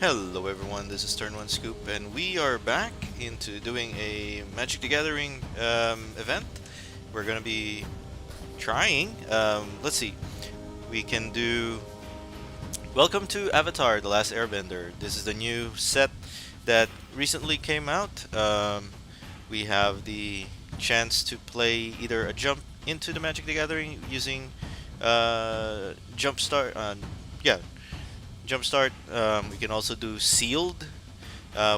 Hello everyone, this is Turn 1 Scoop, and we are back into doing a Magic the Gathering event. We're gonna be trying, let's see, we can do Welcome to Avatar, The Last Airbender. This is the new set that recently came out. We have the chance to play either a jump into the Magic the Gathering using Jumpstart, yeah, Jumpstart. We can also do Sealed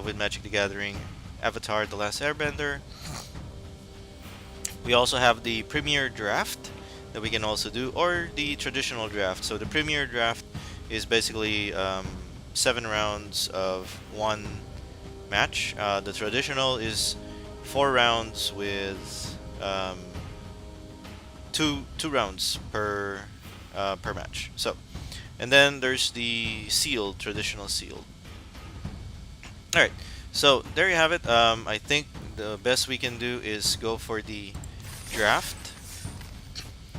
with Magic the Gathering, Avatar: The Last Airbender. We also have the Premier Draft that we can also do, or the traditional draft. So the Premier Draft is basically 7 rounds of one match. The traditional is 4 rounds with two rounds per match. So, and then there's the sealed, traditional sealed. All right, so there you have it. I think the best we can do is go for the draft.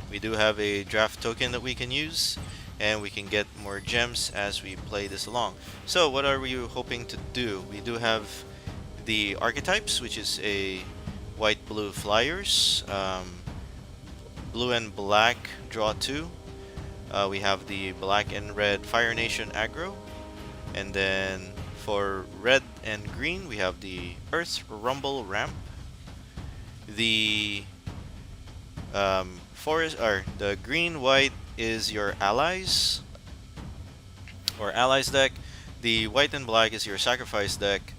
We do have a draft token that we can use, and we can get more gems as we play this along. So what are we hoping to do? We do have the archetypes, which is a white-blue flyers, blue and black draw 2. We have the black and red Fire Nation aggro, and then for red and green we have the Earth Rumble ramp, the forest, or the green white is your allies or allies deck, the white and black is your sacrifice deck,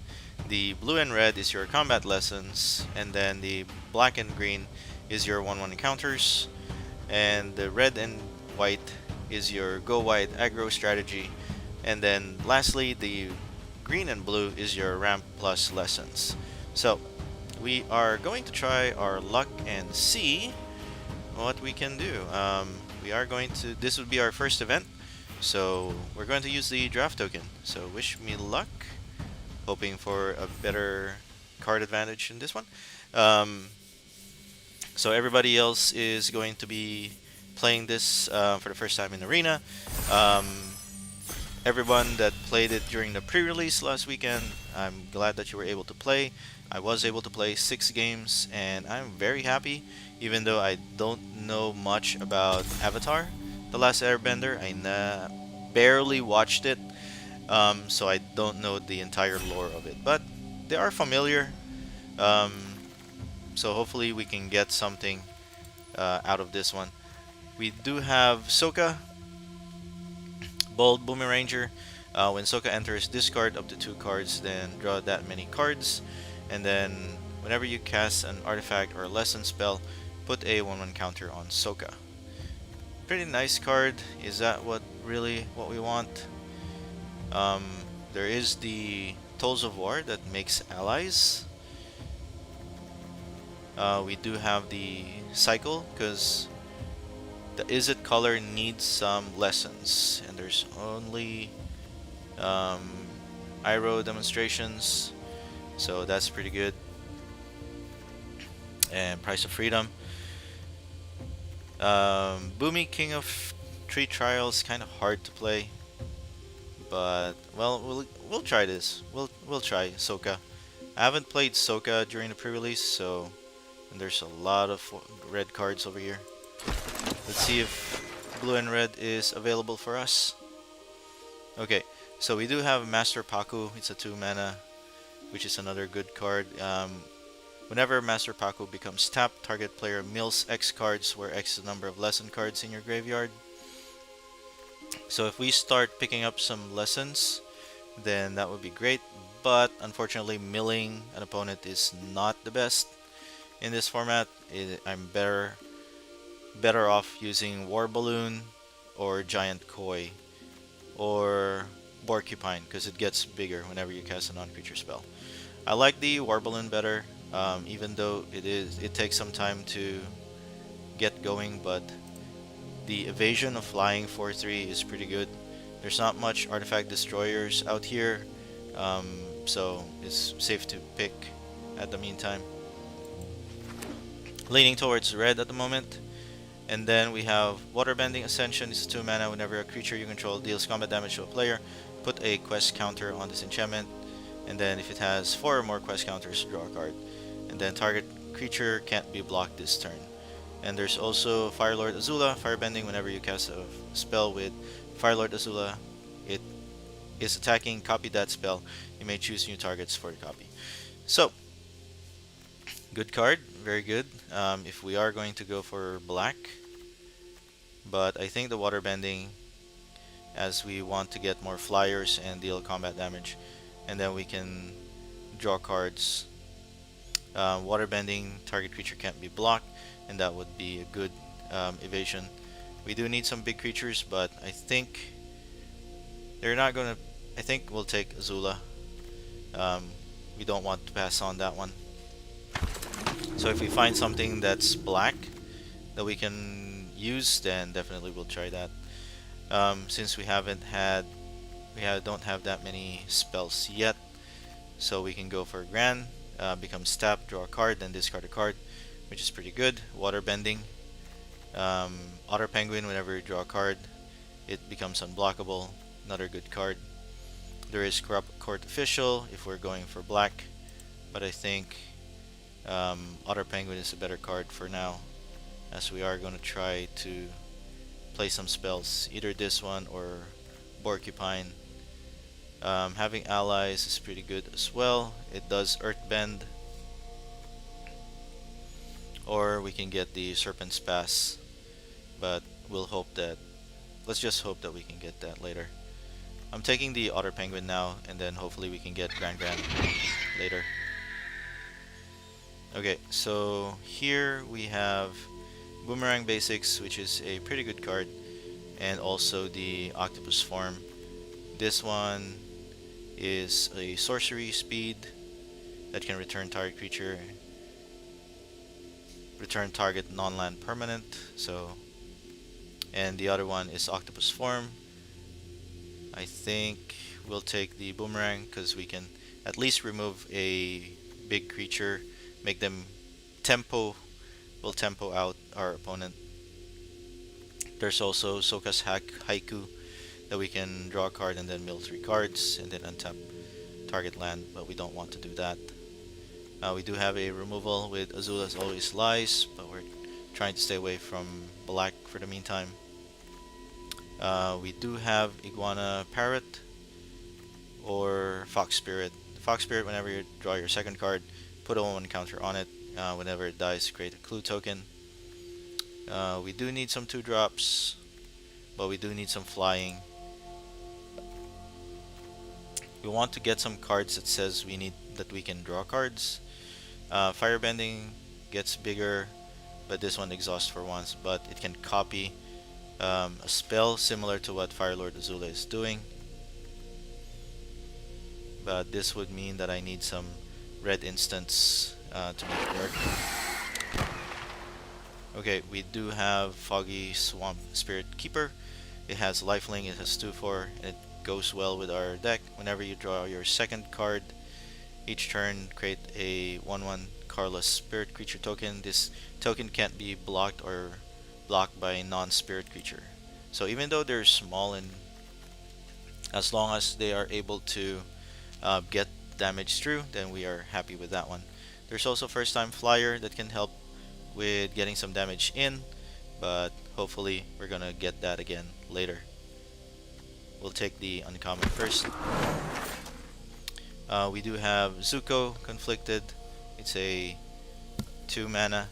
the blue and red is your combat lessons, and then the black and green is your 1/1 encounters, and the red and white is your go white aggro strategy, and then lastly the green and blue is your ramp plus lessons. So we are going to try our luck and see what we can do. We are going to, this would be our first event, so we're going to use the draft token. So wish me luck, hoping for a better card advantage in this one. So everybody else is going to be playing this for the first time in Arena. Everyone that played it during the pre-release last weekend, I'm glad that you were able to play. I was able to play 6 games, and I'm very happy, even though I don't know much about Avatar: The Last Airbender. I barely watched it, so I don't know the entire lore of it, but they are familiar. So hopefully we can get something out of this one. We do have Sokka, Bold Boomeranger. When Sokka enters, discard up to 2 cards, then draw that many cards, and then whenever you cast an artifact or a lesson spell, put a 1/1 counter on Sokka. Pretty nice card. Is that what we want? There is the Tolls of War that makes allies. We do have the cycle because the Izzet color needs some lessons, and there's only Iroh demonstrations, so that's pretty good. And Price of Freedom. Boomy, King of Tree Trials, kind of hard to play, but well, we'll try this. We'll try Sokka. I haven't played Sokka during the pre-release, so, and there's a lot of red cards over here. Let's see if blue and red is available for us. Okay, so we do have Master Paku. It's a 2 mana, which is another good card. Whenever Master Paku becomes tapped, target player mills X cards, where X is the number of lesson cards in your graveyard. So if we start picking up some lessons, then that would be great, but unfortunately milling an opponent is not the best in this format. I'm better off using War Balloon or Giant Koi or Porcupine, because it gets bigger whenever you cast a non-creature spell. I like the War Balloon better, even though it takes some time to get going, but the evasion of flying 4/3 is pretty good. There's not much artifact destroyers out here, so it's safe to pick at the meantime. Leaning towards red at the moment. And then we have Waterbending Ascension. It's a 2 mana. Whenever a creature you control deals combat damage to a player, put a quest counter on this enchantment, and then if it has 4 or more quest counters, draw a card. And then target creature can't be blocked this turn. And there's also Firelord Azula, Firebending. Whenever you cast a spell with Firelord Azula, it is attacking, copy that spell. You may choose new targets for the copy. So, good card, very good. If we are going to go for black, but I think the Waterbending, as we want to get more flyers and deal combat damage, and then we can draw cards. Waterbending, target creature can't be blocked, and that would be a good evasion. We do need some big creatures, but I think they're not gonna. I think we'll take Azula. We don't want to pass on that one. So if we find something that's black that we can use, then definitely we'll try that. Since we don't have that many spells yet, so we can go for Grand, becomes tap, draw a card, then discard a card, which is pretty good. Waterbending, Otter Penguin. Whenever you draw a card, it becomes unblockable. Another good card. There is Corrupt Court Official if we're going for black, but I think Otter Penguin is a better card for now, as we are going to try to play some spells, either this one or Porcupine. Having allies is pretty good as well. It does Earthbend, or we can get the Serpent's Pass, but let's just hope that we can get that later. I'm taking the Otter Penguin now, and then hopefully we can get Grand later. Okay, so here we have Boomerang Basics, which is a pretty good card, and also the Octopus Form. This one is a sorcery speed that can return target creature, return target non-land permanent. So, and the other one is Octopus Form. I think we'll take the Boomerang because we can at least remove a big creature, make them tempo. Will tempo out our opponent. There's also Soka's Haiku that we can draw a card and then mill 3 cards and then untap target land, but we don't want to do that. We do have a removal with Azula's Always Lies, but we're trying to stay away from black for the meantime. We do have Iguana Parrot or Fox Spirit. Fox Spirit, whenever you draw your second card, put a 1/1 counter on it. Whenever it dies, create a clue token. We do need some 2-drops, but we do need some flying. We want to get some cards that says we can draw cards. Firebending gets bigger, but this one exhausts for once, but it can copy a spell similar to what Firelord Azula is doing. But this would mean that I need some red instants to make it work. Okay, we do have Foggy Swamp Spirit Keeper. It has lifelink, it has 2/4, and it goes well with our deck. Whenever you draw your second card, each turn create a 1/1 colorless spirit creature token. This token can't be blocked by a non-spirit creature. So even though they're small, and as long as they are able to get damage through, then we are happy with that one. There's also first time flyer that can help with getting some damage in, but hopefully we're gonna get that again later. We'll take the uncommon first. We do have Zuko Conflicted. It's a 2 mana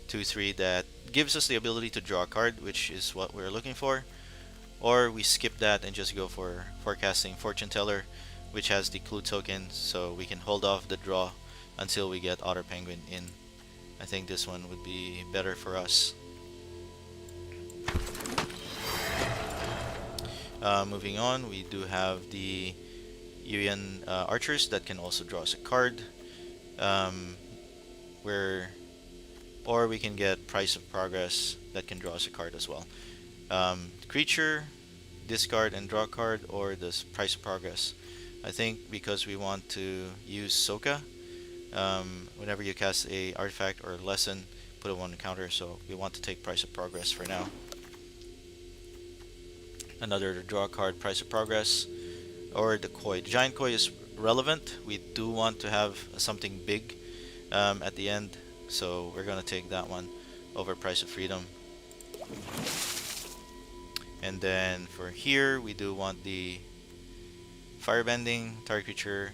2/3 that gives us the ability to draw a card, which is what we're looking for. Or we skip that and just go for Forecasting Fortune Teller, which has the clue token, so we can hold off the draw until we get Otter Penguin in. I think this one would be better for us. Moving on, we do have the Yuyan Archers that can also draw us a card. Or we can get Price of Progress that can draw us a card as well. Creature, discard and draw a card, or this Price of Progress. I think because we want to use Soka, whenever you cast a artifact or lesson, put a 1 counter, so we want to take Price of Progress for now. Another draw card, Price of Progress. or the koi. The giant koi is relevant. We do want to have something big at the end, so we're gonna take that one over Price of Freedom. And then for here, we do want the Firebending. Target creature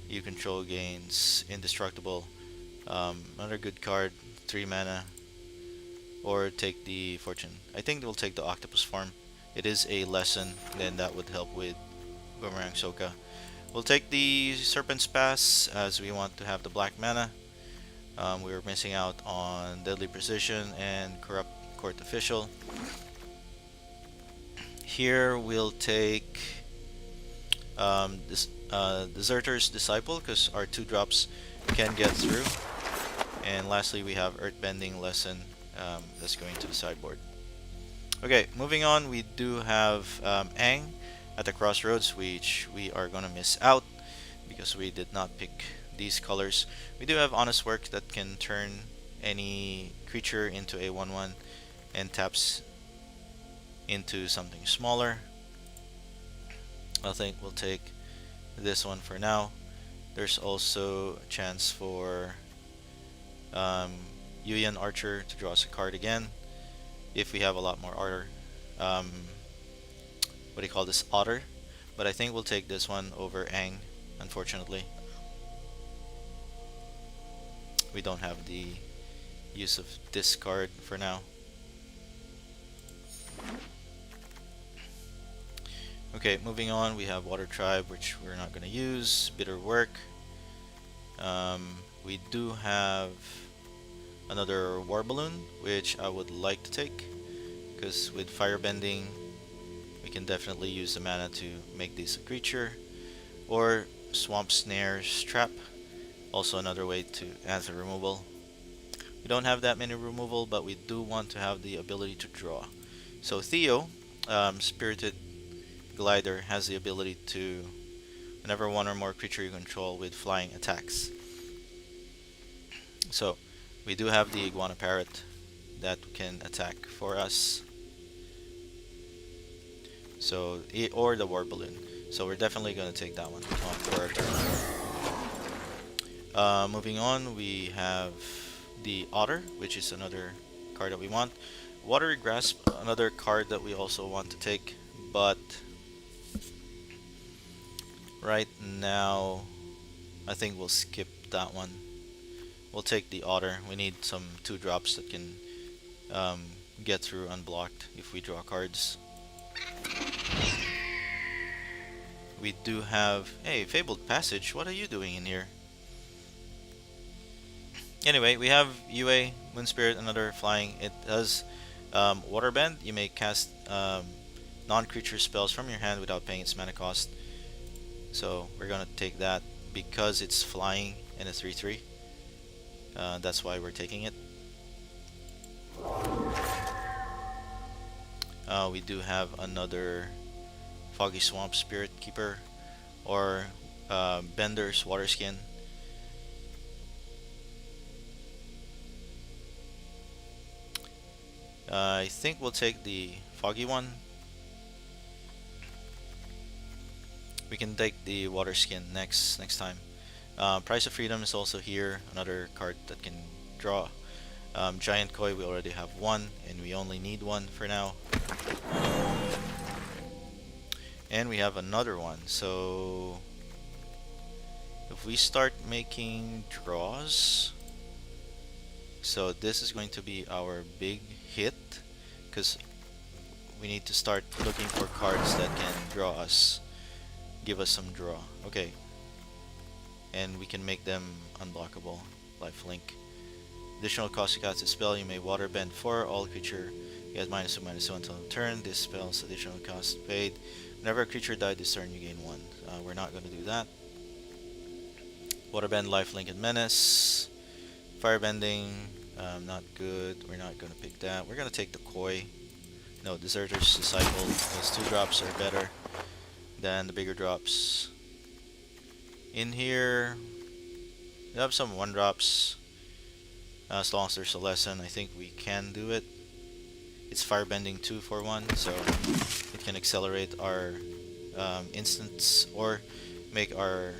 you control gains indestructible. Another good card, 3 mana. Or take the Fortune. I think we'll take the Octopus form. It is a lesson, then that would help with Boomerang Soka. We'll take the Serpent's Pass as we want to have the black mana. We were missing out on Deadly Precision and Corrupt Court Official. Here we'll take this Deserter's Disciple because our 2-drops can get through. And lastly, we have Earthbending Lesson that's going to the sideboard. Okay, moving on, we do have Aang at the Crossroads, which we are gonna miss out because we did not pick these colors. We do have Honest Work that can turn any creature into a 1/1 and taps into something smaller. I think we'll take this one for now. There's also a chance for Yuyan Archer to draw us a card again if we have a lot more Otter. What do you call this? Otter. But I think we'll take this one over Aang, unfortunately. We don't have the use of this card for now. Okay, moving on, we have Water Tribe, which we're not going to use. Bitter Work. We do have another War Balloon, which I would like to take, because with Firebending, we can definitely use the mana to make this a creature. Or Swamp Snare's Trap, also another way to answer removal. We don't have that many removal, but we do want to have the ability to draw. So Theo, Spirited Glider, has the ability to, whenever one or more creature you control with flying attacks. So we do have the Iguana Parrot that can attack for us. So, or the War Balloon. So we're definitely going to take that one for our turn. Moving on, we have the Otter, which is another card that we want. Watery Grasp, another card that we also want to take, but right now I think we'll skip that one. We'll take the Otter. We need some 2-drops that can get through unblocked if we draw cards. We do have, hey, Fabled Passage, what are you doing in here? Anyway, we have UA, Moon Spirit, another flying. It does Waterbend. You may cast non-creature spells from your hand without paying its mana cost. So we're gonna take that because it's flying and a 3/3. That's why we're taking it. We do have another Foggy Swamp Spirit Keeper, or Bender's Water Skin. I think we'll take the Foggy one. We can take the Water Skin next time. Price of Freedom is also here, another card that can draw. Giant Koi, we already have one, and we only need one for now. And we have another one, so if we start making draws, so this is going to be our big hit, because we need to start looking for cards that can draw us, give us some draw. Okay, and we can make them unblockable. Lifelink. Additional cost to cast a spell, you may Waterbend for all creature. You get -2/-2 until the turn. This spell's additional cost paid. Whenever a creature died this turn, you gain 1. We're not going to do that. Waterbend, Lifelink, and Menace. Firebending, not good. We're not going to pick that. We're going to take the Koi. No, Deserter's Disciple. Those 2-drops are better than the bigger drops. In here, we have some 1-drops. As long as there's a lesson, I think we can do it. It's Firebending 2 for 1, so it can accelerate our instants or make our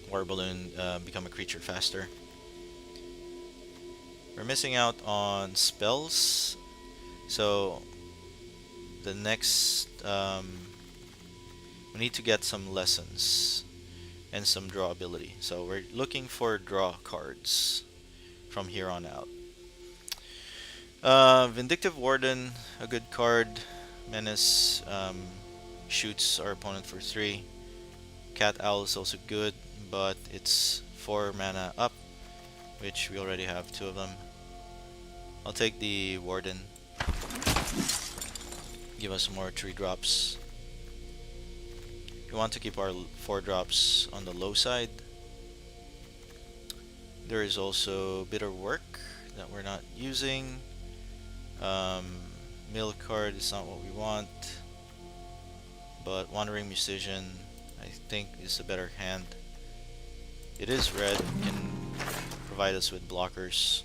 water balloon become a creature faster. We're missing out on spells, so the next we need to get some lessons and some draw ability. So we're looking for draw cards from here on out. Vindictive Warden, a good card. Menace shoots our opponent for 3. Cat Owl is also good, but it's 4 mana up, which we already have 2 of them. I'll take the Warden. Give us more 3 drops. We want to keep our 4 drops on the low side. There is also Bitter Work that we're not using. Mill card is not what we want, but Wandering Musician I think is a better hand. It is red, can provide us with blockers.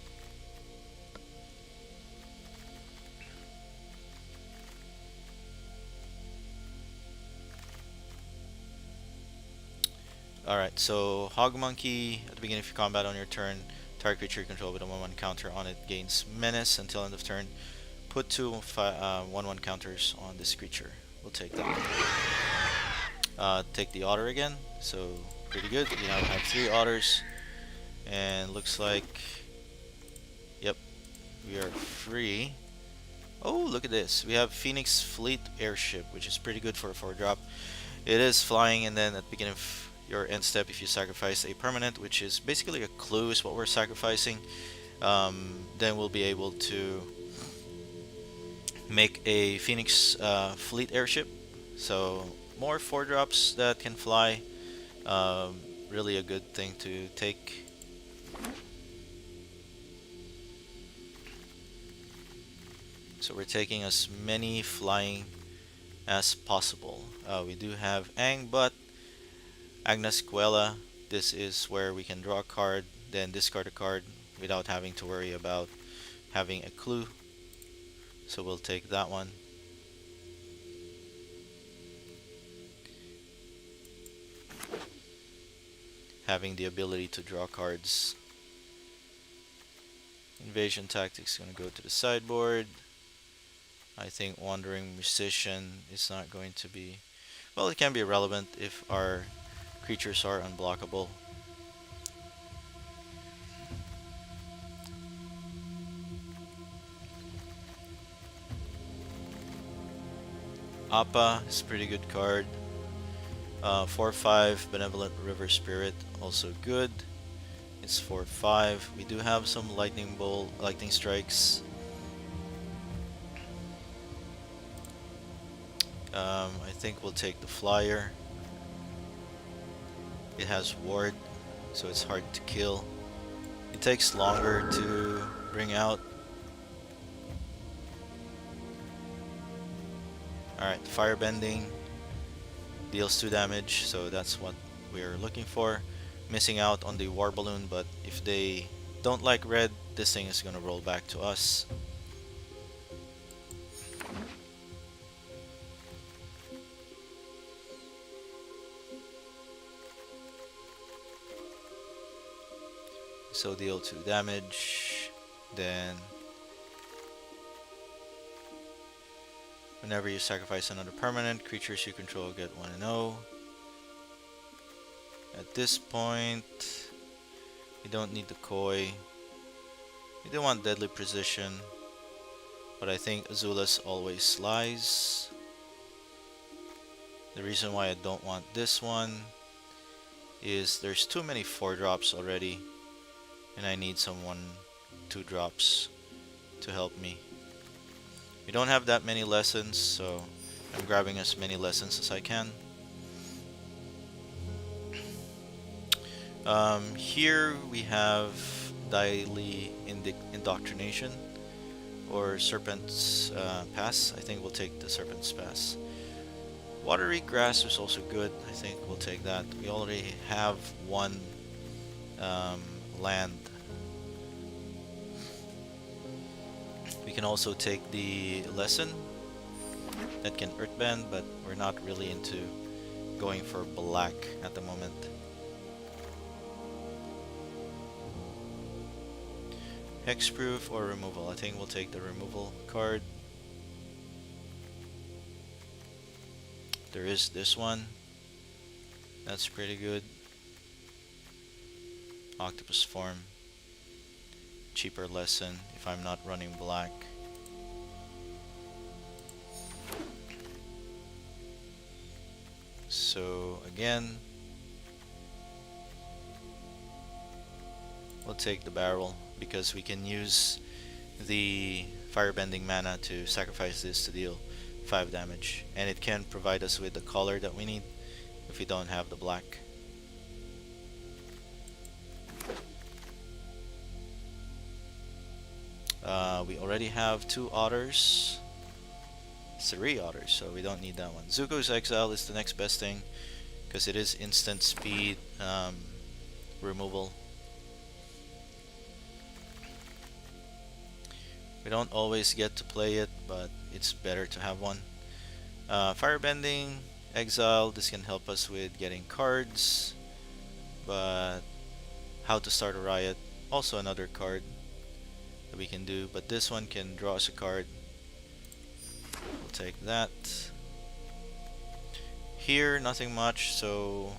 Alright, so Hog Monkey, at the beginning of your combat on your turn, target creature you control with a 1/1 counter on it gains Menace until end of turn. Put 2 1/1 counters on this creature. We'll take that. Take the Otter again, so pretty good. We now have 3 Otters, and looks like, yep, we are free. Oh, look at this. We have Phoenix Fleet Airship, which is pretty good for a 4-drop. It is flying, and then at the beginning of your end step, if you sacrifice a permanent, which is basically a clue is what we're sacrificing, then we'll be able to make a Phoenix Fleet Airship. So more 4-drops that can fly. Really a good thing to take. So we're taking as many flying as possible. We do have Ang, but Agnesquela, this is where we can draw a card, then discard a card without having to worry about having a clue. So we'll take that one. Having the ability to draw cards. Invasion Tactics is going to go to the sideboard. I think Wandering Musician is not going to be... Well, it can be relevant if our creatures are unblockable. Appa is a pretty good card. 4/5 Benevolent River Spirit, also good. It's 4/5. We do have some lightning strikes. I think we'll take the flyer. It has ward, so it's hard to kill. It takes longer to bring out. Alright, Firebending deals 2 damage, so that's what we're looking for. Missing out on the War Balloon, but if they don't like red, this thing is gonna roll back to us. So deal 2 damage, then whenever you sacrifice another permanent, creatures you control get 1/0. At this point, we don't need the Koi. We don't want Deadly Precision, but I think Azula's always lies. The reason why I don't want this one is there's too many 4-drops already, and I need some 1/2 drops to help me. We don't have that many lessons, so I'm grabbing as many lessons as I can. Here we have Daily Indoctrination or Serpent's Pass. I think we'll take the Serpent's Pass. Watery Grass is also good. I think we'll take that. We already have 1 land. We can also take the lesson. that can earthbend, but we're not really into going for black at the moment. Hexproof or removal? I think we'll take the removal card. There is this one. That's pretty good. Octopus form. Cheaper lesson if I'm not running black. So again, we'll take the barrel because we can use the firebending mana to sacrifice this to deal 5 damage, and it can provide us with the color that we need if we don't have the black. We already have 2 otters, 3 otters, so we don't need that one. Zuko's Exile is the next best thing because it is instant speed removal. We don't always get to play it, but it's better to have one. Firebending, Exile, this can help us with getting cards, but How to Start a Riot, also another card that we can do, but this one can draw us a card. We'll take that. Here, nothing much, so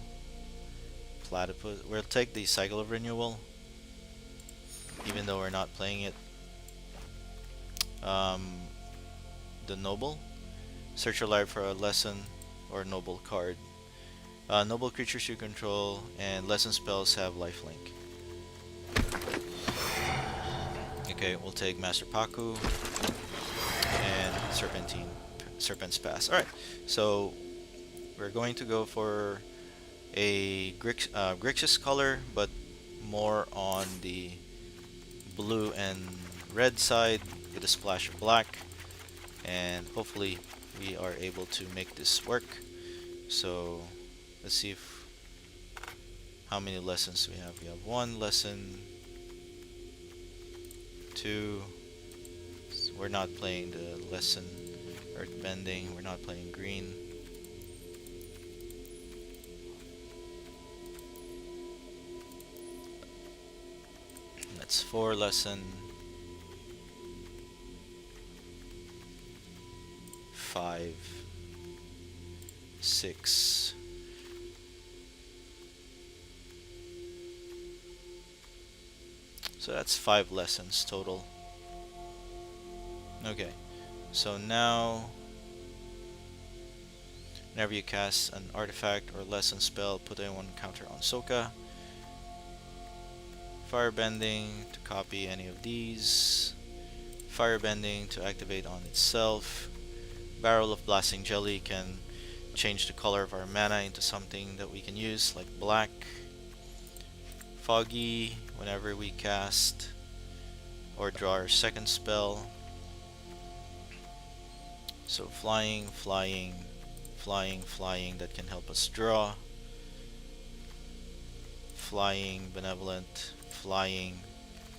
Platypus. We'll take the Cycle of Renewal, even though we're not playing it. The Noble. Search your life for a lesson or noble card. Noble creatures you control and lesson spells have lifelink. Okay, we'll take Master Paku and Serpent's Pass. Alright, so we're going to go for a Grixis color, but more on the blue and red side with a splash of black, and hopefully we are able to make this work. So let's see how many lessons we have. We have 1 lesson, 2. So we're not playing the lesson Earthbending. We're not playing green. That's 4 lesson. 5, 6. So that's 5 lessons total. Okay, so now whenever you cast an artifact or lesson spell, put a 1 counter on Soka. Firebending to copy any of these. Firebending to activate on itself. Barrel of Blasting Jelly can change the color of our mana into something that we can use, like black. Foggy, whenever we cast or draw our second spell. So flying, flying, flying, flying, that can help us draw. Flying, Benevolent, flying,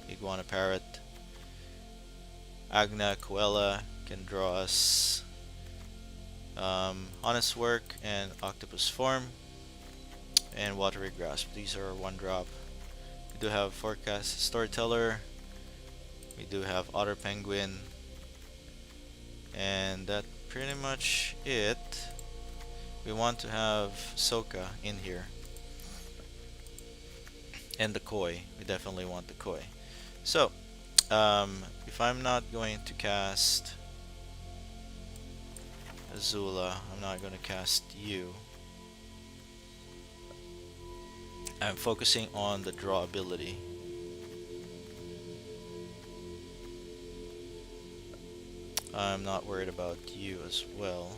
Iguana Parrot. Agna Coela can draw us Honest Work and Octopus Form, and Watery Grasp. These are 1 drop. We do have Forecast Storyteller. We do have Otter Penguin, and that pretty much it. We want to have Soka in here, and the Koi. We definitely want the Koi. So if I'm not going to cast Azula, I'm not going to cast you. I'm focusing on the draw ability. I'm not worried about you as well.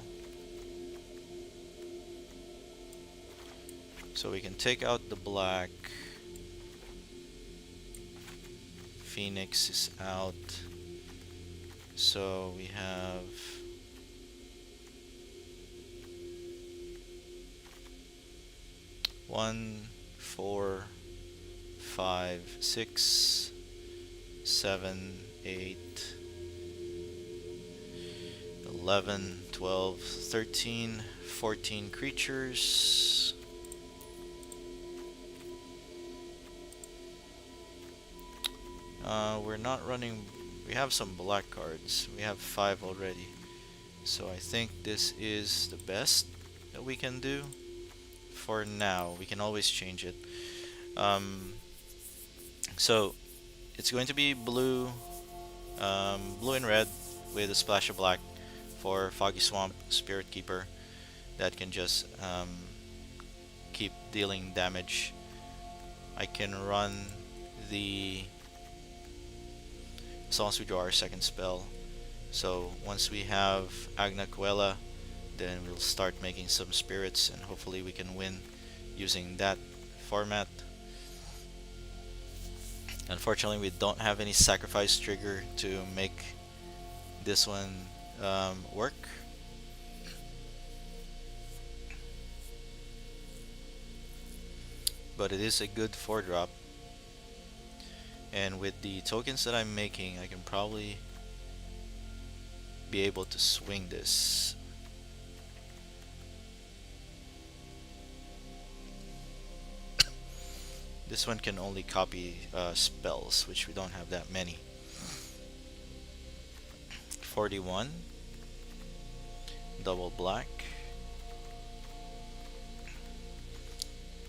So we can take out the black. Phoenix is out. So we have 1, 4, 5, 6, 7, 8, 11, 12, 13, 14 creatures. We're not running. We have some black cards. We have 5 already. So I think this is the best that we can do for now. We can always change it. So it's going to be blue, blue and red with a splash of black for Foggy Swamp Spirit Keeper that can just keep dealing damage. I can run the, as long as we draw our second spell. So once we have Agna Coela, then we'll start making some spirits and hopefully we can win using that format. Unfortunately, we don't have any sacrifice trigger to make this one work. But it is a good 4-drop. And with the tokens that I'm making, I can probably be able to swing this. This one can only copy spells, which we don't have that many. 41, double black.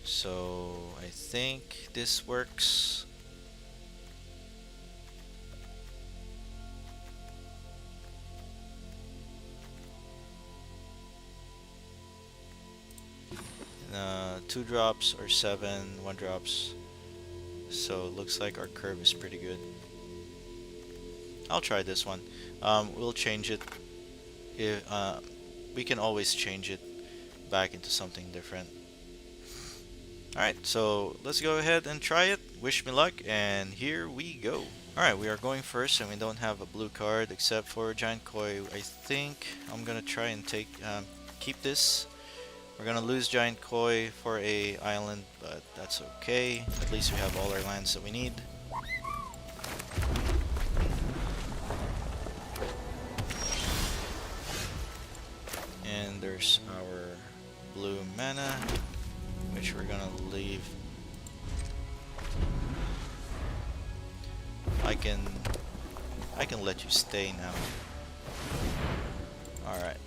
So I think this works. Two drops or 7 1-drops. So it looks like our curve is pretty good. I'll try this one. We'll change it. If we can always change it back into something different. Alright, so let's go ahead and try it. Wish me luck, and here we go. Alright, we are going first, and we don't have a blue card except for Giant Koi. I think I'm gonna try and keep this. We're gonna lose Giant Koi for a island, but that's okay. At least we have all our lands that we need. And there's our blue mana, which we're gonna leave. I can let you stay now. Alright.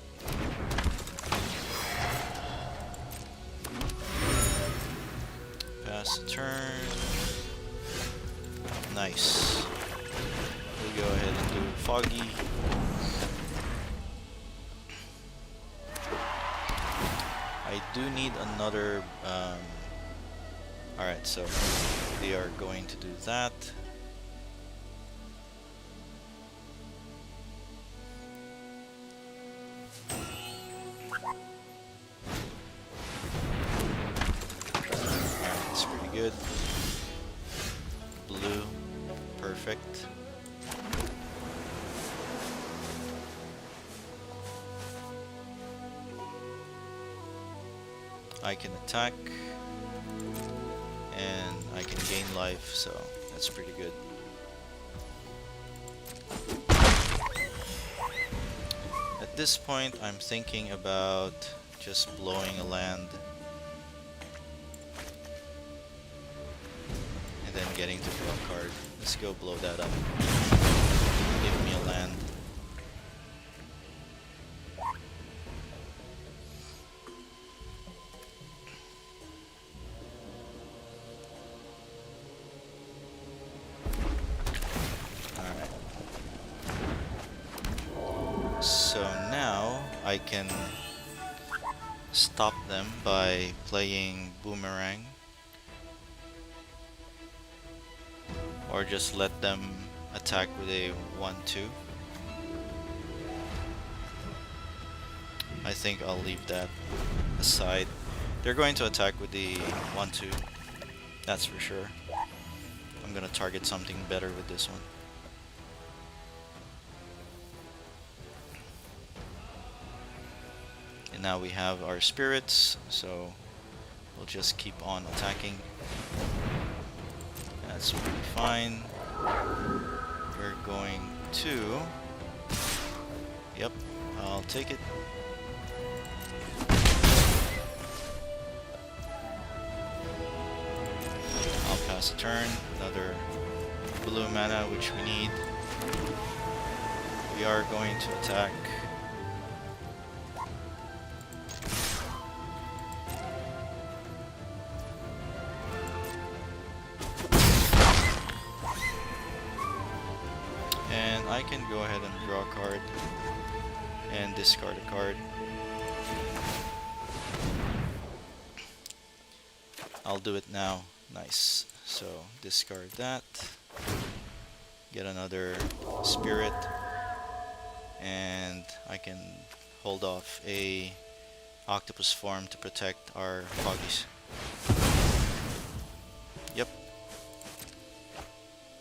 Pass the turn. Nice. We'll go ahead and do Foggy. I do need another. Alright, so we are going to do that. That's pretty good. Blue, perfect. I can attack and I can gain life, so that's pretty good. At this point, I'm thinking about just blowing a land and then getting to draw a card. Let's go blow that up. Give me a land. So now I can stop them by playing Boomerang, or just let them attack with a 1-2. I think I'll leave that aside. They're going to attack with the 1-2, that's for sure. I'm gonna target something better with this one. And now we have our spirits, so we'll just keep on attacking. That's pretty fine. We're going to, yep, I'll take it. I'll pass a turn. Another blue mana, which we need. We are going to attack. And I can go ahead and draw a card and discard a card. I'll do it now. Nice. So discard that. Get another spirit. And I can hold off a octopus form to protect our foggies. Yep.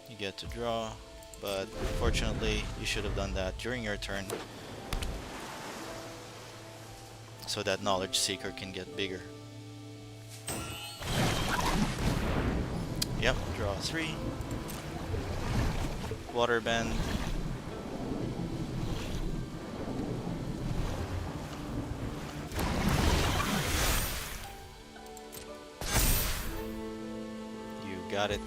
You get to draw, but unfortunately you should have done that during your turn so that Knowledge Seeker can get bigger. Yep, draw 3. Waterbend. Got it.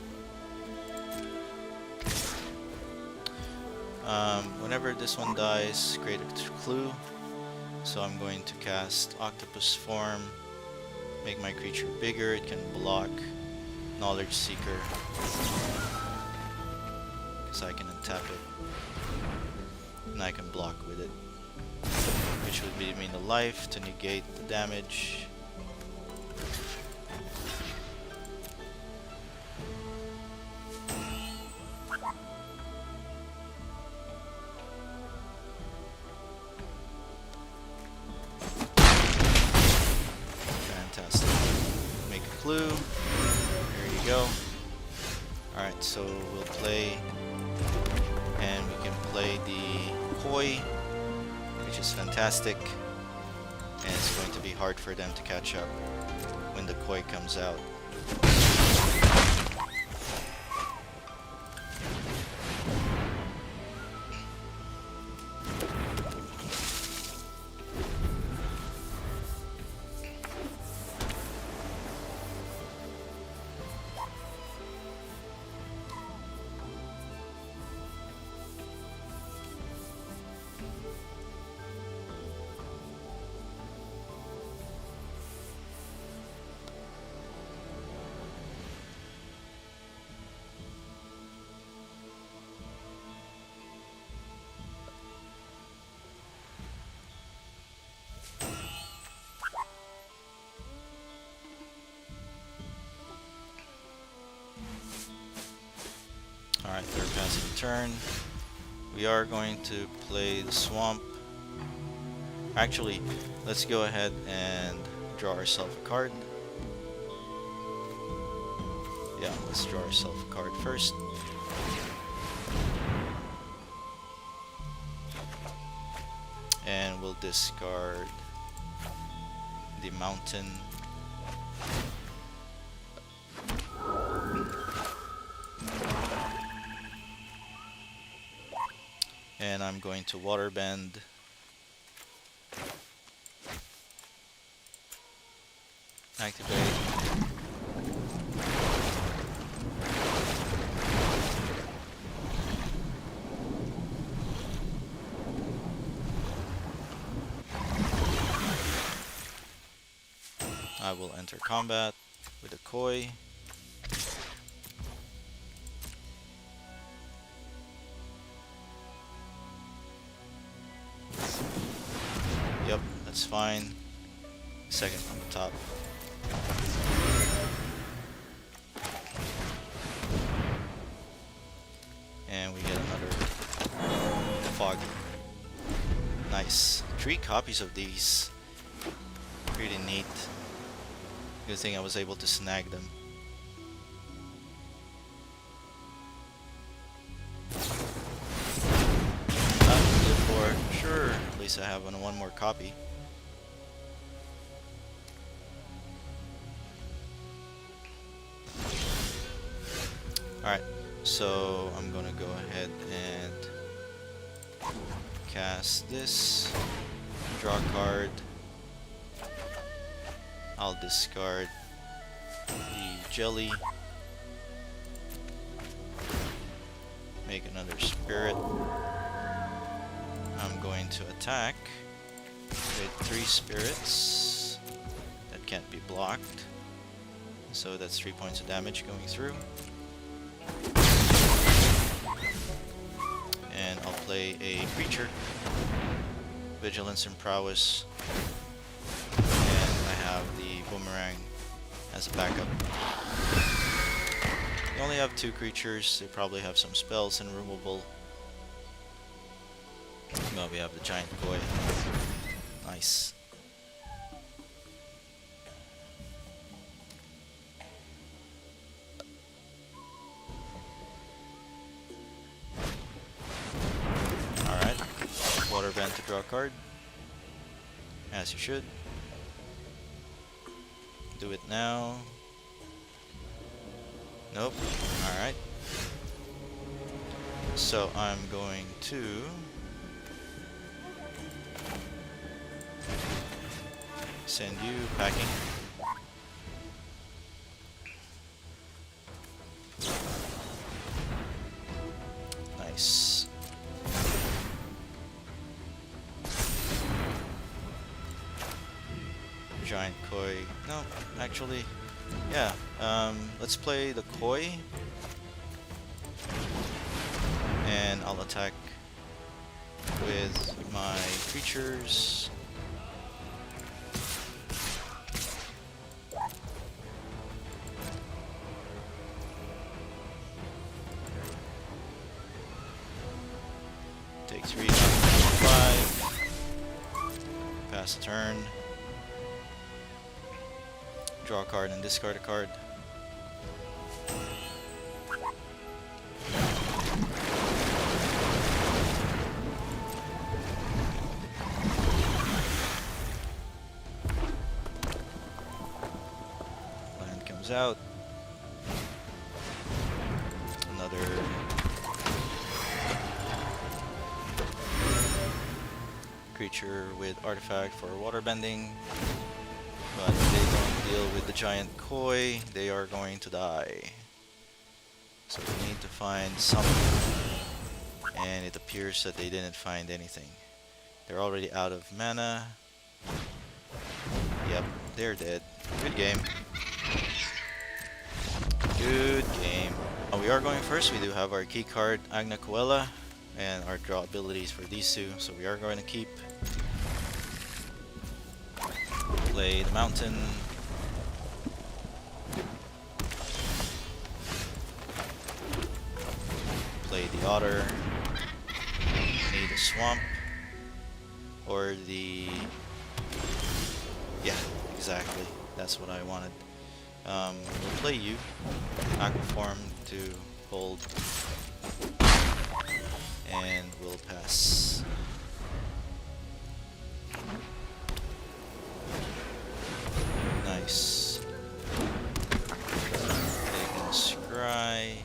Whenever this one dies, create a clue. So I'm going to cast Octopus Form, make my creature bigger, it can block Knowledge Seeker. Because I can untap it. And I can block with it. Which would be mean the life to negate the damage. Clue. There you go. Alright, so we'll play, and we can play the Koi, which is fantastic, and it's going to be hard for them to catch up when the Koi comes out. Alright, third passive turn. We are going to play the swamp. Actually, let's go ahead and draw ourselves a card. Yeah, let's draw ourselves a card first. And we'll discard the mountain. And I'm going to Waterbend. Activate. I will enter combat with a Koi. Yep, that's fine. Second from the top. And we get another Foggy. Nice. 3 copies of these. Pretty neat. Good thing I was able to snag them. Sure, at least I have one more copy. Alright, so I'm gonna go ahead and cast this, draw a card. I'll discard the jelly, make another spirit. I'm going to attack with 3 spirits that can't be blocked, so that's 3 points of damage going through. And I'll play a creature, Vigilance and Prowess, and I have the Boomerang as a backup. They only have 2 creatures, they probably have some spells and removal. Well, we have the Giant Koi. Nice. Alright. Waterbend to draw a card. As you should. Do it now. Nope. Alright. So I'm going to send you packing. Nice. Giant Koi. No, actually, yeah. Let's play the Koi, and I'll attack with my creatures. Take 3, 5. Pass the turn. Draw a card and discard a card. Land comes out. Another creature with artifact for waterbending. But if they don't deal with the Giant Koi, they are going to die. So we need to find something. And it appears that they didn't find anything. They're already out of mana. Yep, they're dead. Good game. Good game. We are going first. We do have our key card, Agna Coella, and our draw abilities for these two. So we are going to keep. Play the mountain. Play the otter. Need a swamp. Or the... Yeah, exactly. That's what I wanted. We'll play you. Aquaform to hold. And we'll pass. Nice. Take and scry.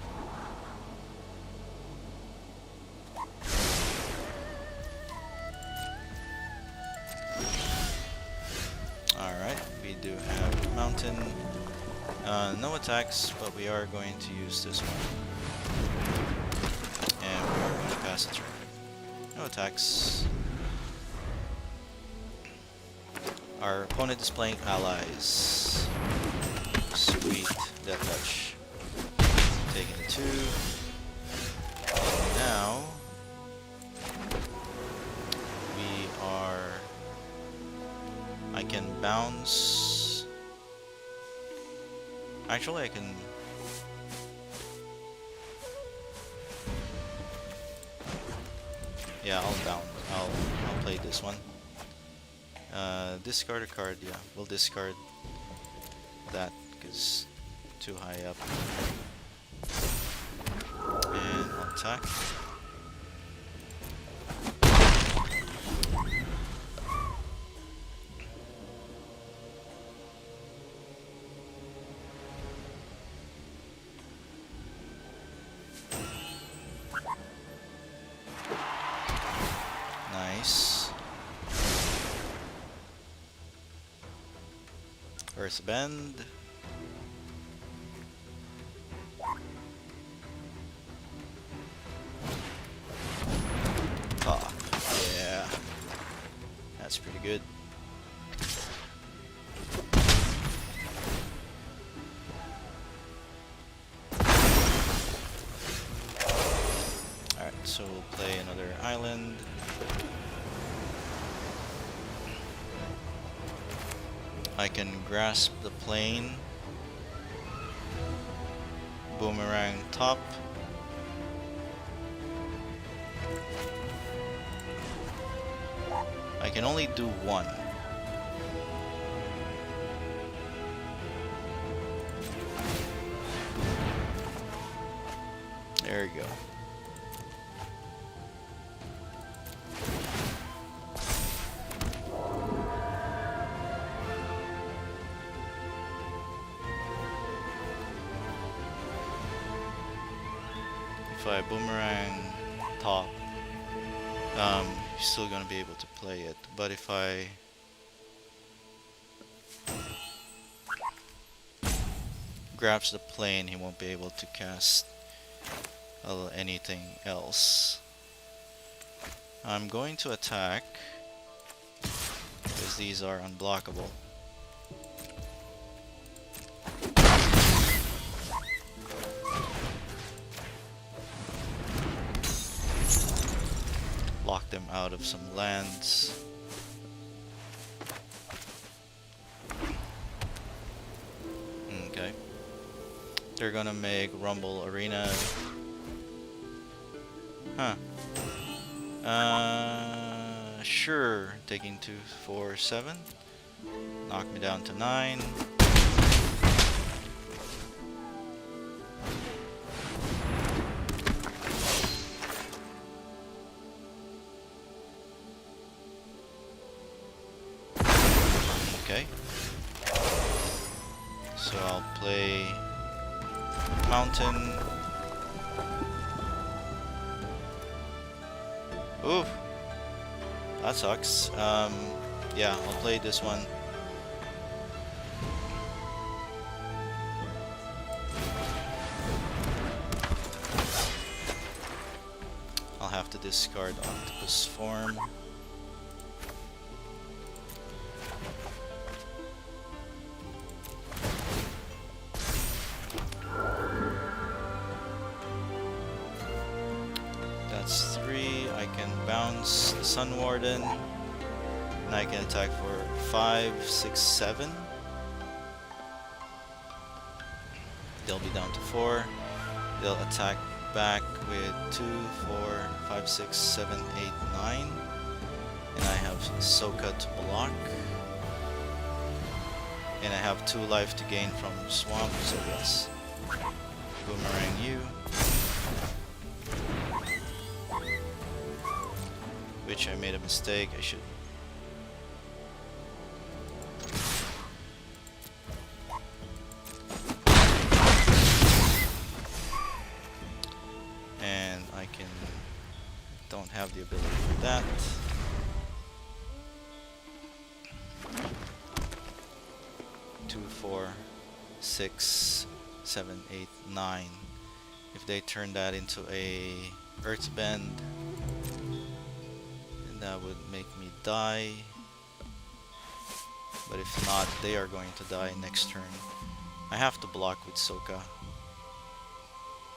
Alright, we do have mountain. No attacks, but we are going to use this one. And we are going to pass the turn. No attacks. Our opponent is playing allies. Sweet, Death Touch. Taking the 2. And now we are... I can bounce. Actually, I can... Yeah, I'll bounce. I'll play this one. Discard a card, yeah. We'll discard that because too high up. And I'll attack. Earthbend. Ah, yeah. That's pretty good. Alright, so we'll play another island. I can grasp the plane. Boomerang top. I can only do one. There you go. If I boomerang top, you're still gonna be able to play it. But if I grabs the plane, he won't be able to cast anything else. I'm going to attack because these are unblockable. Lock them out of some lands. Okay. They're gonna make Rumble Arena. Huh. Sure. Taking 2, 4, 7. Knock me down to 9. Okay. So I'll play Mountain. Ooh, that sucks. Yeah, I'll play this one. I'll have to discard Octopus form. That's 3. I can bounce the Sun Warden, and I can attack for 5, 6, 7. They'll be down to 4. They'll attack back with 2, 4, 5, 6, 7, 8, 9. And I have Soka to block. And I have 2 life to gain from Swamp, so yes. Boomerang you. Which I made a mistake. I should. And I don't have the ability for that. Two, 4, 6, 7, 8, 9. If they turn that into a Earthbend, that would make me die. But if not, they are going to die next turn. I have to block with Soka.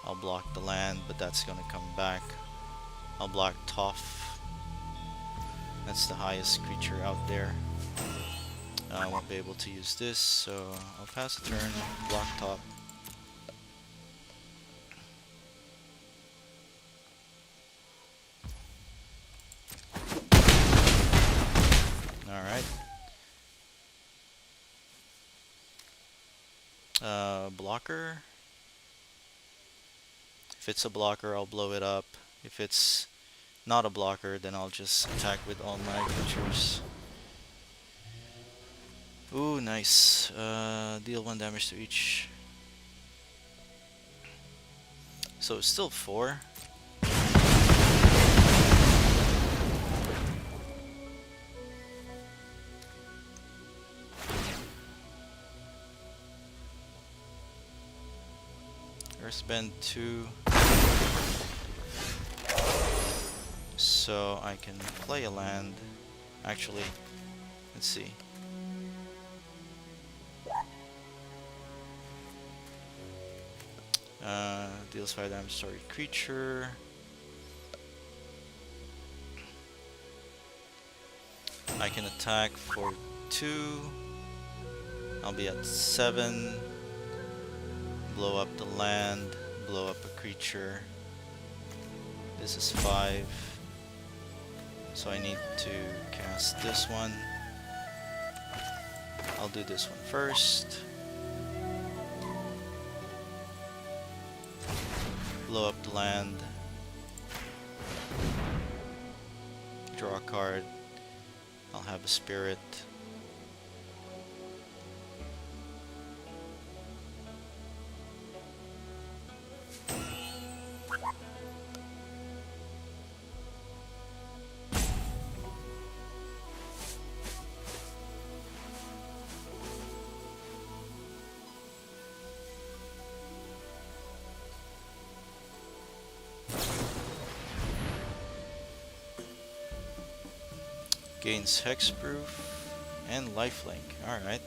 I'll block the land, but that's gonna come back. I'll block Toph. That's the highest creature out there. I won't be able to use this, so I'll pass the turn, block top. Alright. Blocker. If it's a blocker, I'll blow it up. If it's not a blocker, then I'll just attack with all my creatures. Ooh, nice. Deal 1 damage to each. So it's still 4. Earthbend 2. So I can play a land. Actually, let's see. Deals 5 damage to target creature. I can attack for 2. I'll be at 7. Blow up the land. Blow up a creature. This is 5. So I need to cast this one. I'll do this one first. Blow up the land. Draw a card. I'll have a spirit. Gains hexproof and lifelink. Alright.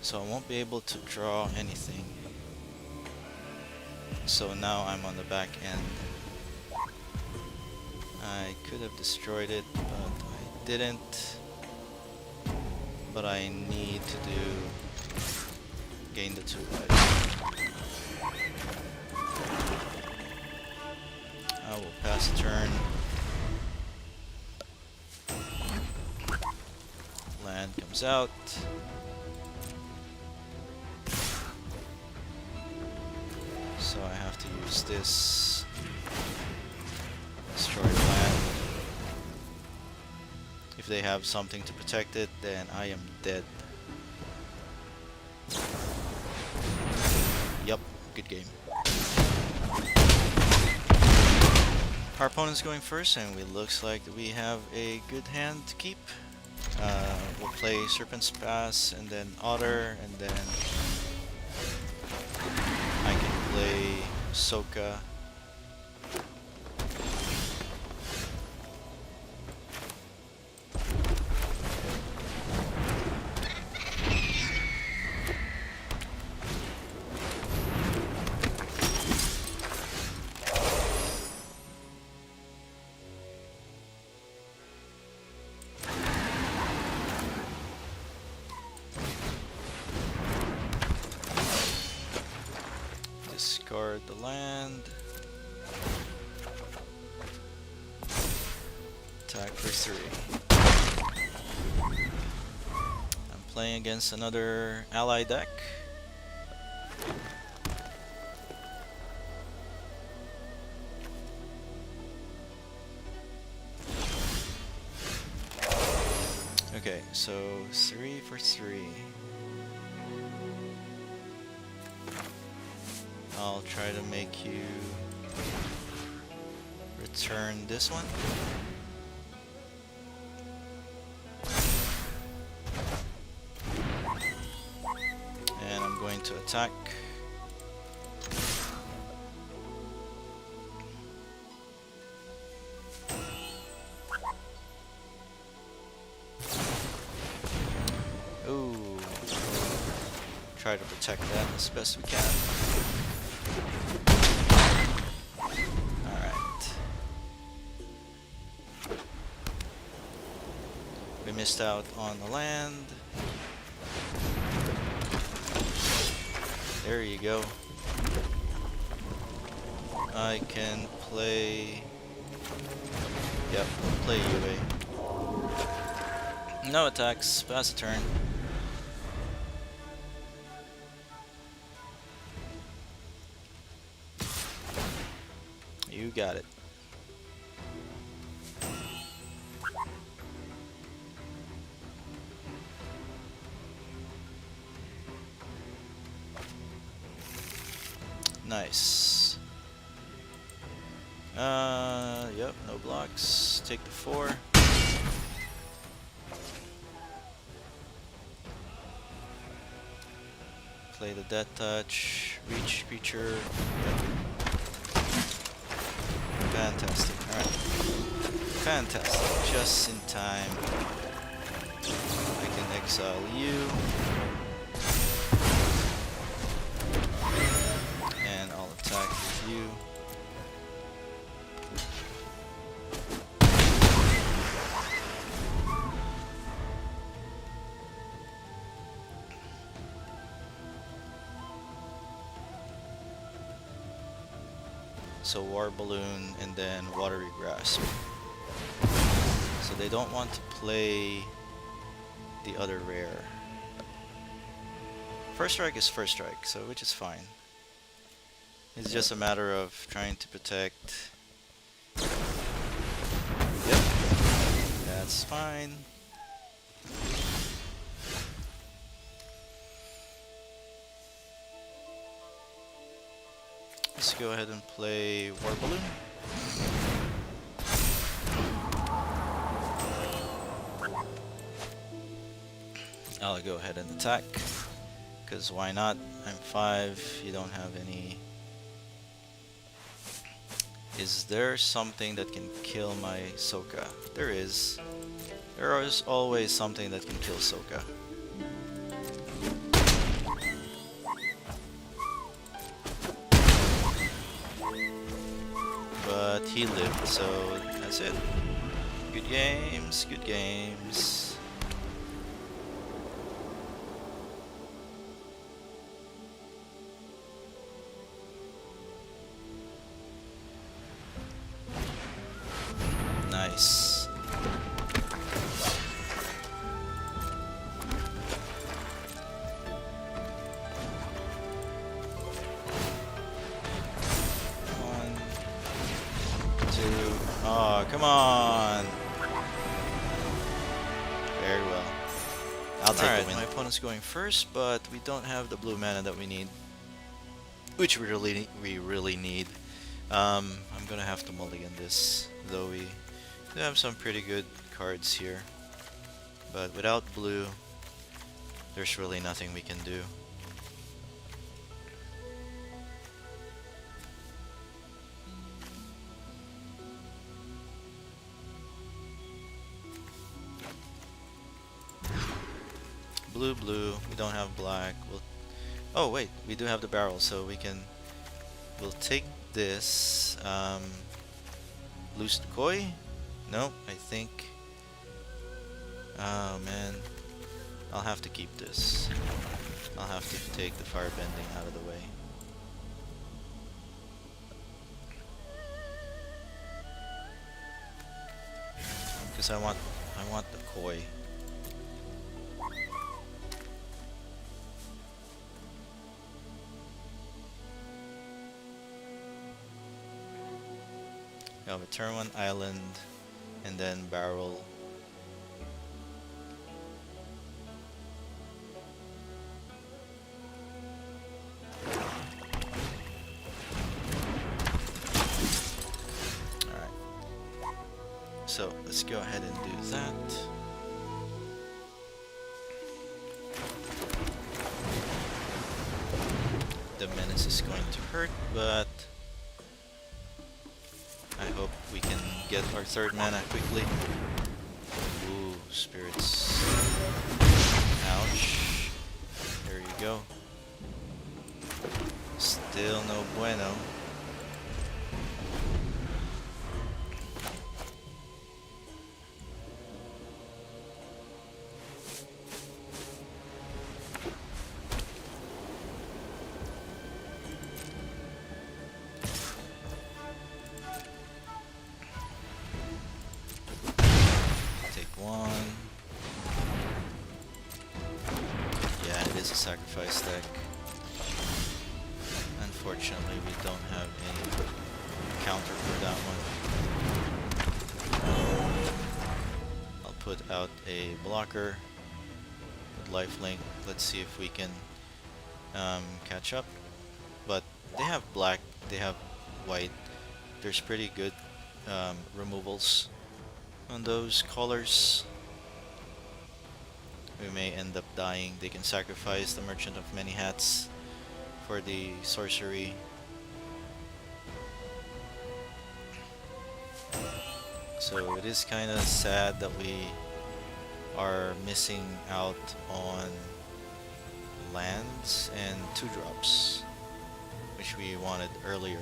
So I won't be able to draw anything. So now I'm on the back end. I could have destroyed it, but I didn't. But I need to gain the 2 life. I will pass a turn. Land comes out. So I have to use this. Destroy the land. If they have something to protect it, then I am dead. Yup, good game. Our opponent's going first, and it looks like we have a good hand to keep. We'll play Serpent's Pass, and then Otter, and then I can play Soka. Discard the land. Attack for 3. I'm playing against another ally deck. Okay, so 3 for 3. I'll try to make you return this one. And I'm going to attack. Ooh. Try to protect that as best we can. We missed out on the land. There you go. I can play... Yep, play UA. No attacks, pass a turn. You got it. Nice. Yep, no blocks. Take the 4. Play the Death Touch. Reach creature. Fantastic. Alright. Fantastic. Just in time. I can exile you. And I'll attack with you. So War Balloon and then Watery Grasp. So they don't want to play the other rare. First strike is first strike, so which is fine. It's just a matter of trying to protect. Yep, that's fine. Let's go ahead and play War Balloon. I'll go ahead and attack, because why not? I'm 5, you don't have any. Is there something that can kill my Soka? There is. There is always something that can kill Soka. But he lived, so that's it. Good games, good games. Nice. Oh, come on. Very well. I'll take the win. My opponent's going first, but we don't have the blue mana that we need, which we really need. I'm gonna have to mulligan this, though we do have some pretty good cards here. But without blue, there's really nothing we can do. Blue, blue. We don't have black. Oh wait, we do have the barrel, so we'll take this. Loose Koi? No, I think. Oh man, I'll have to keep this. I'll have to take the fire bending out of the way. Because I want the Koi. We have a turn 1 island, and then barrel. Alright. So let's go ahead and do that. The menace is going to hurt, but I hope we can get our third mana quickly. Ooh, spirits. Ouch. There you go. Still no bueno. Sacrifice deck. Unfortunately, we don't have any counter for that one. I'll put out a blocker with lifelink. Let's see if we can catch up. But they have black, they have white. There's pretty good removals on those colors. we may end up dying. They can sacrifice the Merchant of Many Hats for the sorcery. So it is kind of sad that we are missing out on lands and 2-drops, which we wanted earlier.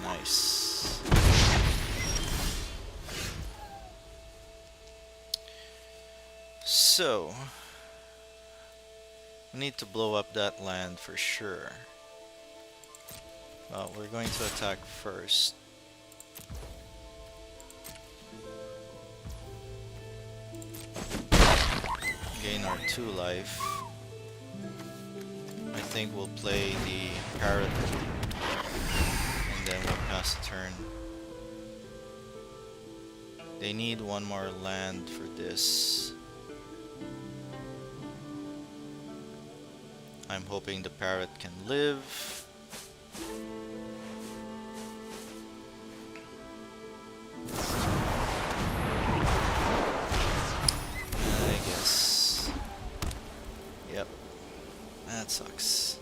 Nice. So, we need to blow up that land for sure. Well, we're going to attack first. Gain our 2 life. I think we'll play the parrot and then we'll pass the turn. They need 1 more land for this. I'm hoping the parrot can live. I guess. Yep. That sucks.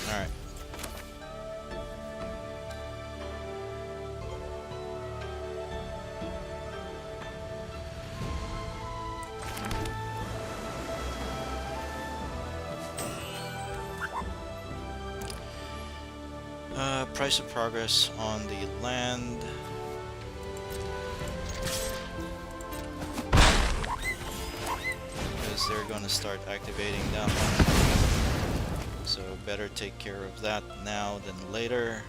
Alright. Price of progress on the land. Because they're gonna start activating that one. So better take care of that now than later.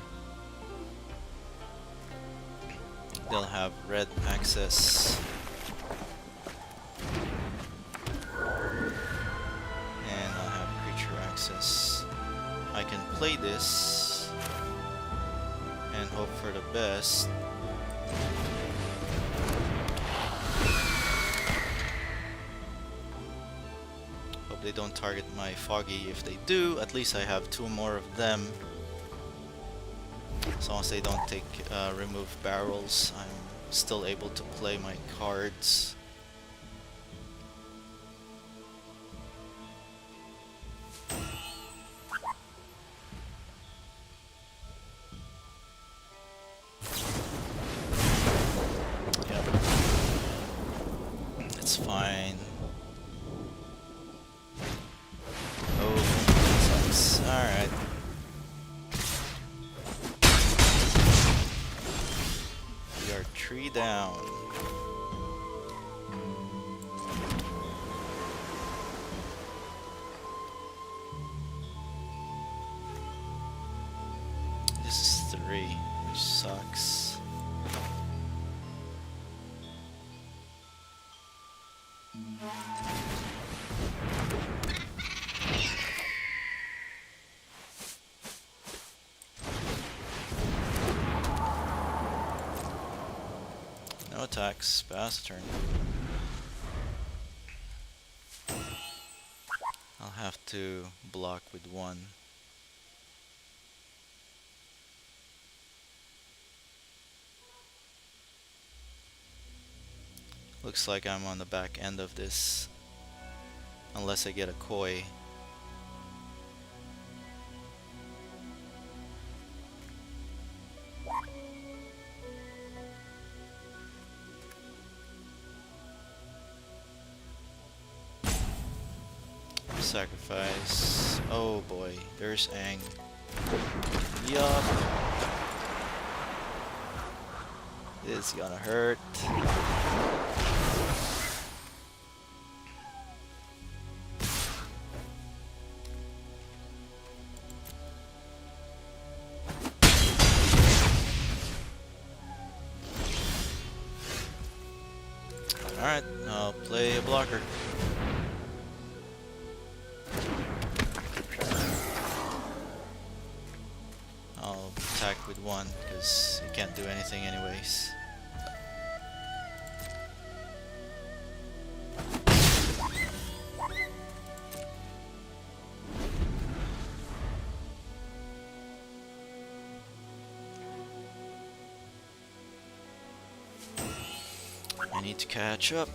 They'll have red access. And I'll have creature access. I can play this and hope for the best. Hope they don't target my Foggy. If they do, at least I have 2 more of them. As long as they don't take remove barrels, I'm still able to play my cards. Fine. Oh, that sucks. Alright. We are 3 down. This is 3, which sucks. No attacks, pass turn. I'll have to block with 1. Looks like I'm on the back end of this, unless I get a koi. Sacrifice. Oh boy, there's Ang. Yup. This is gonna hurt. Alright, I'll play a blocker. I'll attack with one, because he can't do anything anyways. I need to catch up,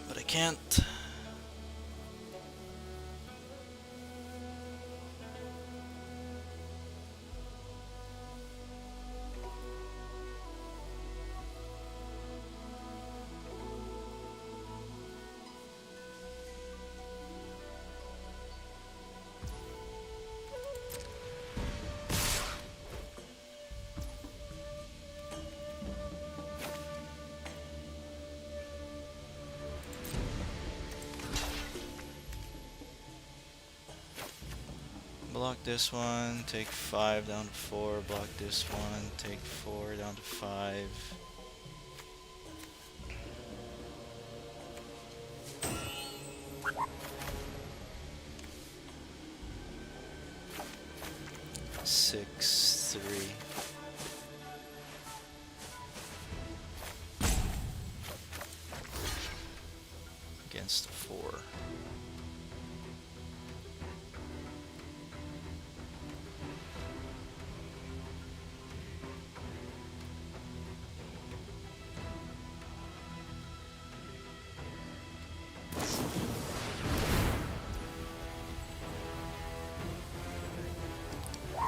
but I can't. Block this one, take 5 down to 4, block this one, take 4 down to 5. Six, 3. Against 4.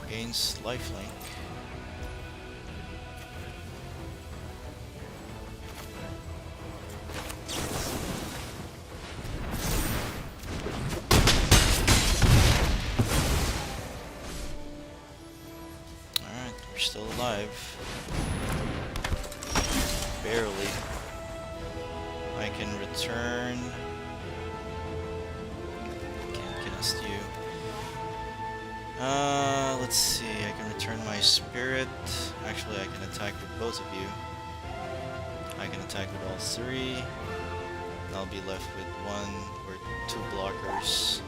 Gains lifelink. Alright, we're still alive. Barely. I can return. Can't cast you. Let's see, I can return my spirit. Actually, I can attack with both of you. I can attack with all 3. I'll be left with 1 or 2 blockers.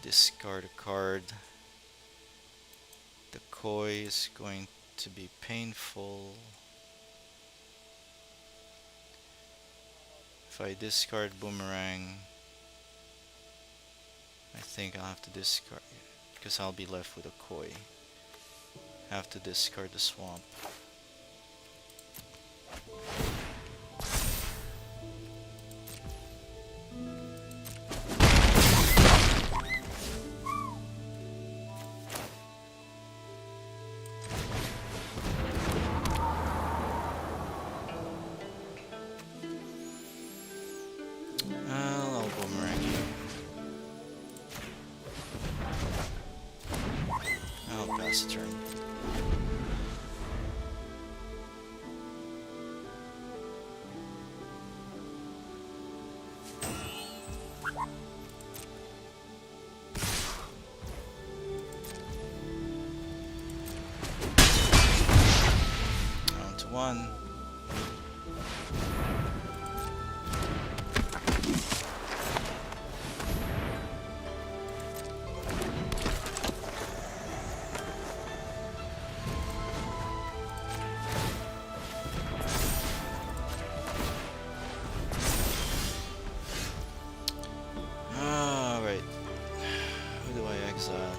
Discard a card. The koi is going to be painful. If I discard Boomerang, I think I'll have to discard, because I'll be left with a koi. Have to discard the swamp. I'll boomerang you. I'll pass a turn. Down to 1. Alright. Who do I exile?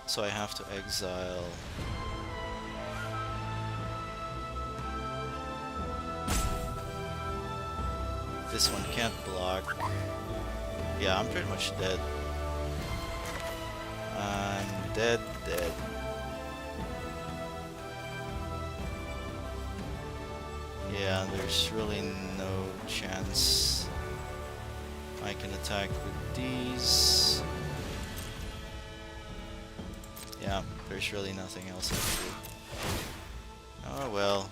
So I have to exile this one. Can't block. Yeah, I'm pretty much dead. I'm dead. Yeah, there's really no chance I can attack with these. Yeah, there's really nothing else I can do. Oh well.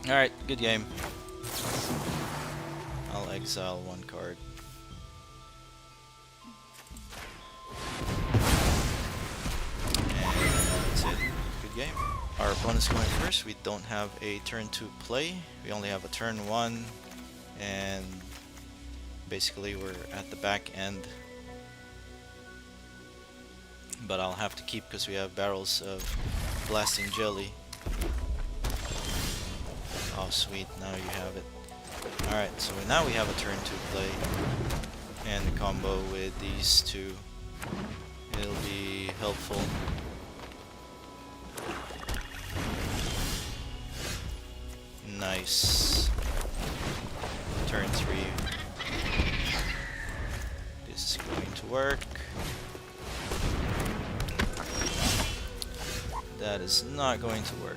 Alright, good game. I'll exile one card. And that's it. Good game. Our opponent's going first. We don't have a turn 2 play. We only have a turn 1. And basically we're at the back end. But I'll have to keep because we have barrels of blasting jelly. Oh sweet, now you have it. Alright, so now we have a turn 2 play. And the combo with these two, it'll be helpful. Nice. Turn 3. This is going to work. That is not going to work.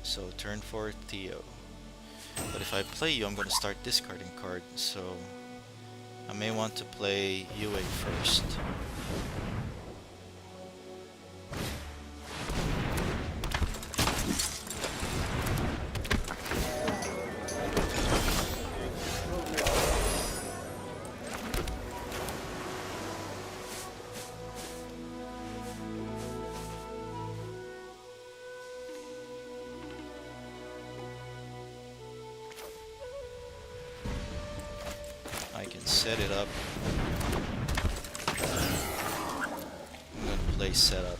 So turn 4 Theo. But if I play you, I'm going to start discarding cards, so I may want to play Yue first. I can set it up. I'm gonna play setup.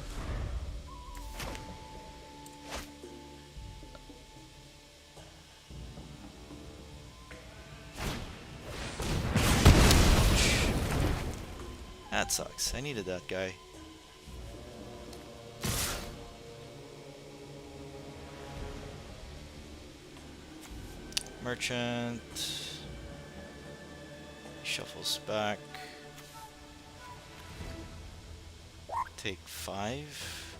That sucks. I needed that guy. Merchant. Shuffles back. Take 5.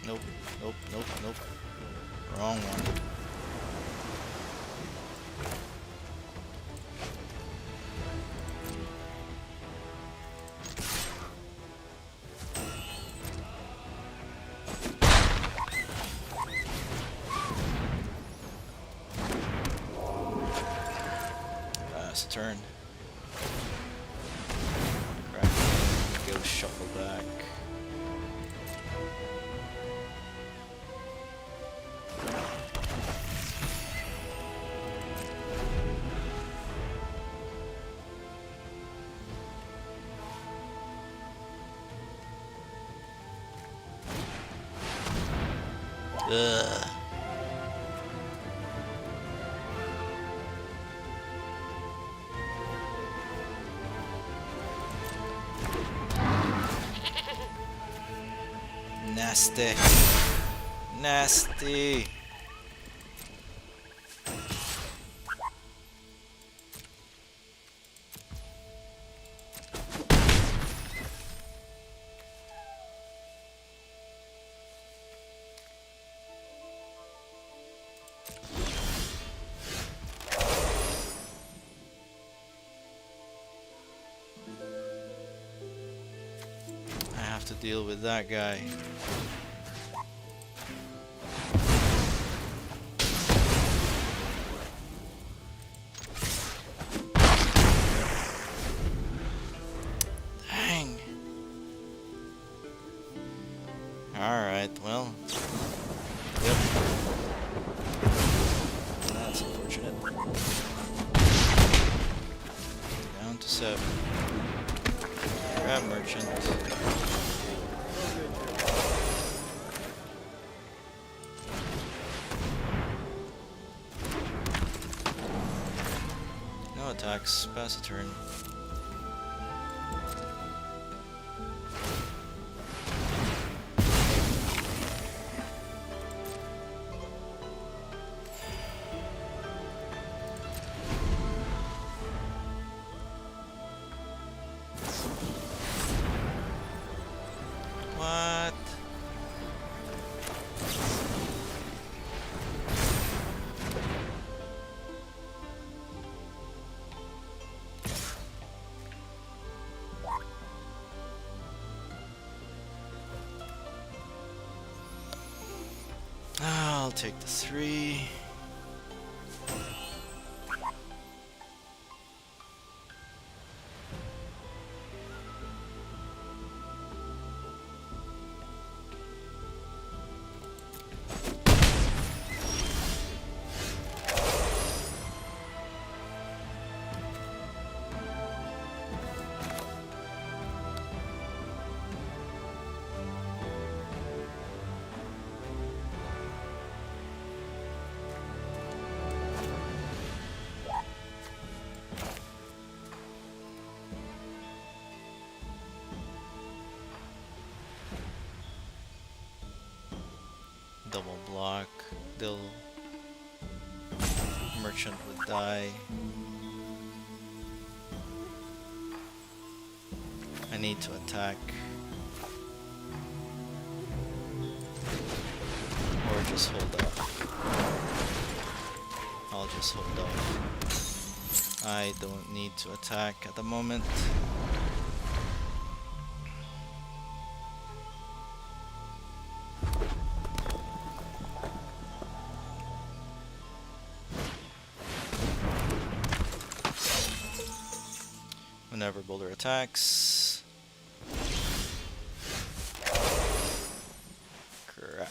Nope, nope, nope, nope. Wrong one. Turn. Crack. Go shuffle back. Ugh. Nasty. Nasty. I have to deal with that guy. Alright, well. Yep. That's unfortunate. Down to 7. Grab merchant. No, No attacks. Pass a turn. What? I'll take the 3. Double block. They'll merchant would die. I need to attack. Or just hold off. I'll just hold off. I don't need to attack at the moment. Whenever Boulder attacks. Crap.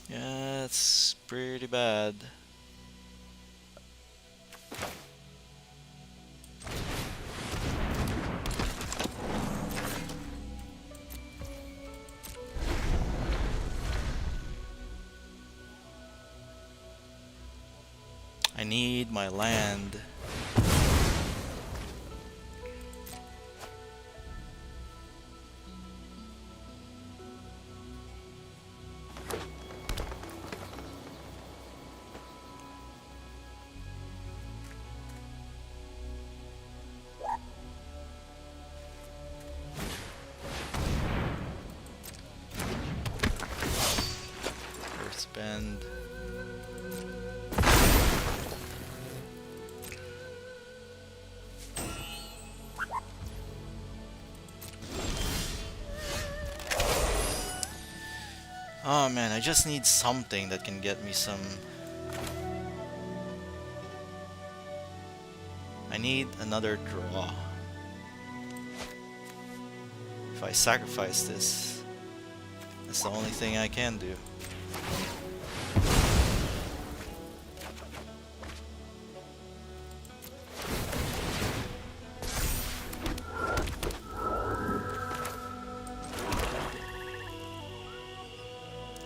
Yeah, it's pretty bad. I need my land. First bend. Oh man, I just need something that can get me some... I need another draw. If I sacrifice this, that's the only thing I can do.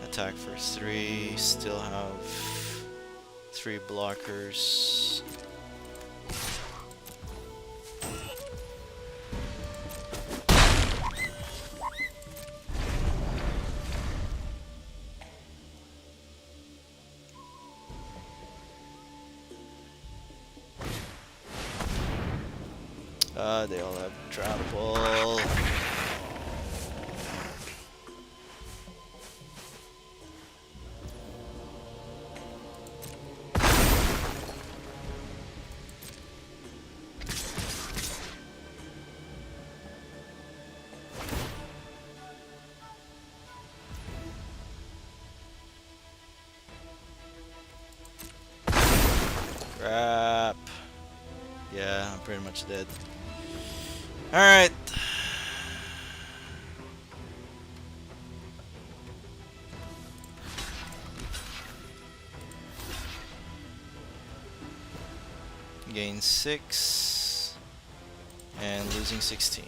Attack for 3, still have 3 blockers. They all have travel. Crap. Yeah, I'm pretty much dead. Alright. gain 6, and losing 16.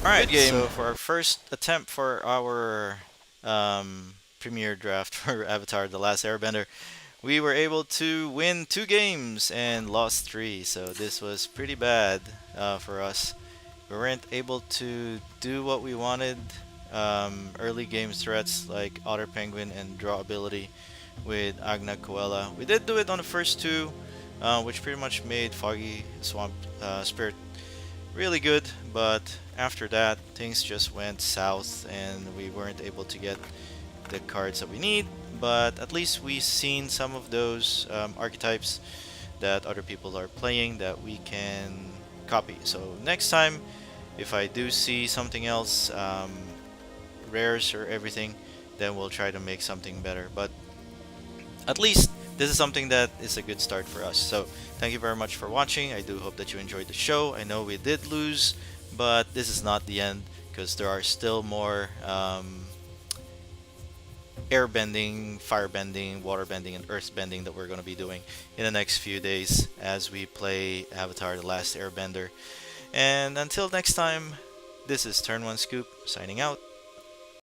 Alright, so for our first attempt for our premiere draft for Avatar The Last Airbender, we were able to win 2 games and lost 3, so this was pretty bad for us. We weren't able to do what we wanted. Early game threats like Otter Penguin and draw ability with Agna Koala. We did do it on the first 2, which pretty much made Foggy Swamp Spirit really good, but after that things just went south and we weren't able to get the cards that we need. But at least we've seen some of those archetypes that other people are playing that we can copy. So next time, if I do see something else, rares or everything, then we'll try to make something better. But at least this is something that is a good start for us. So thank you very much for watching. I do hope that you enjoyed the show. I know we did lose, but this is not the end, because there are still more airbending, firebending, waterbending, and earthbending that we're going to be doing in the next few days as we play Avatar The Last Airbender. And until next time, this is Turn 1 Scoop signing out.